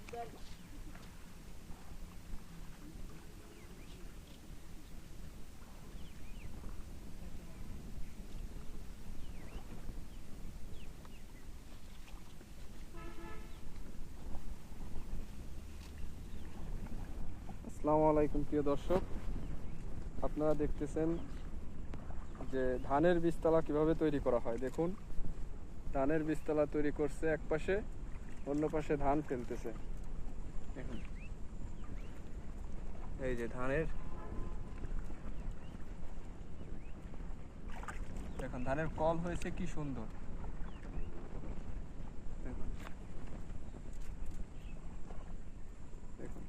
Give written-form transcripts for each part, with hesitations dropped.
আসসালামু আলাইকুম প্রিয় দর্শক, আপনারা দেখতেছেন যে ধানের বীজতলা কিভাবে তৈরি করা হয়। দেখুন, ধানের বীজতলা তৈরি করছে এক পাশে, অন্য পাশে ধান ফেলতেছে। দেখুন, এই যে ধানের, দেখুন ধানের কল হয়েছে কি সুন্দর। দেখুন দেখুন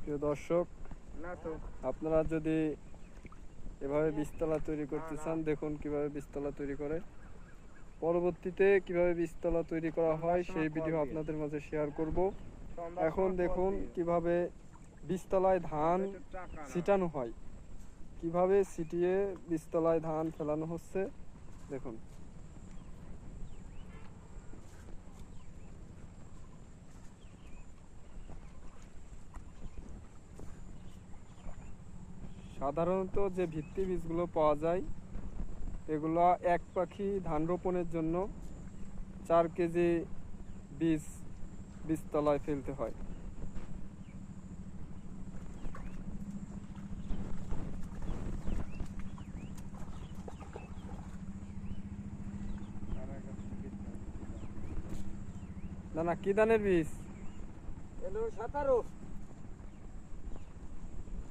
প্রিয় দর্শক, আপনারা যদি এভাবে বীজতলা তৈরি করতে চান, দেখুন কিভাবে বীজতলা তৈরি করে। পরবর্তীতে কিভাবে বীজতলা তৈরি করা হয় সেই ভিডিও আপনাদের মাঝে শেয়ার করব। এখন দেখুন কিভাবে বীজতলায় ধান ছিটানো হয়, কিভাবে ছিটিয়ে বীজতলায় ধান ফেলানো হচ্ছে। দেখুন, সাধারণত যে ভিত্তি বীজগুলো পাওয়া যায়, এগুলো এক পাখি ধান রোপণের জন্য 4 কেজি বীজ বীজতলায় ফেলতে হয়। না না, কি ধানের বীজ?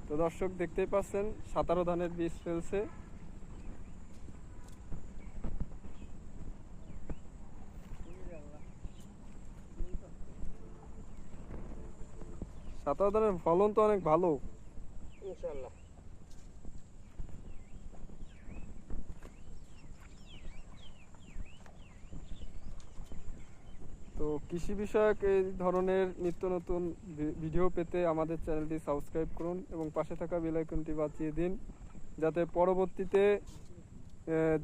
তো দর্শক দেখতেই পাচ্ছেন, 17 ধানের বীজ ফেলছে। সাতারো ধানের ফলন তো অনেক ভালো, ইনশাআল্লাহ। তো কৃষি বিষয়ক এই ধরনের নিত্য নতুন ভিডিও পেতে আমাদের চ্যানেলটি সাবস্ক্রাইব করুন এবং পাশে থাকা বেল আইকনটি বাজিয়ে দিন, যাতে পরবর্তীতে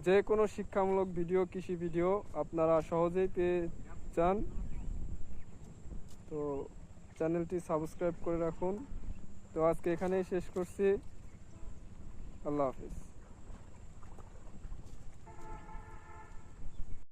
যে কোনো শিক্ষামূলক ভিডিও, কৃষি ভিডিও আপনারা সহজেই পেয়ে যান। তো চ্যানেলটি সাবস্ক্রাইব করে রাখুন। তো আজকে এখানেই শেষ করছি। আল্লাহ হাফিজ।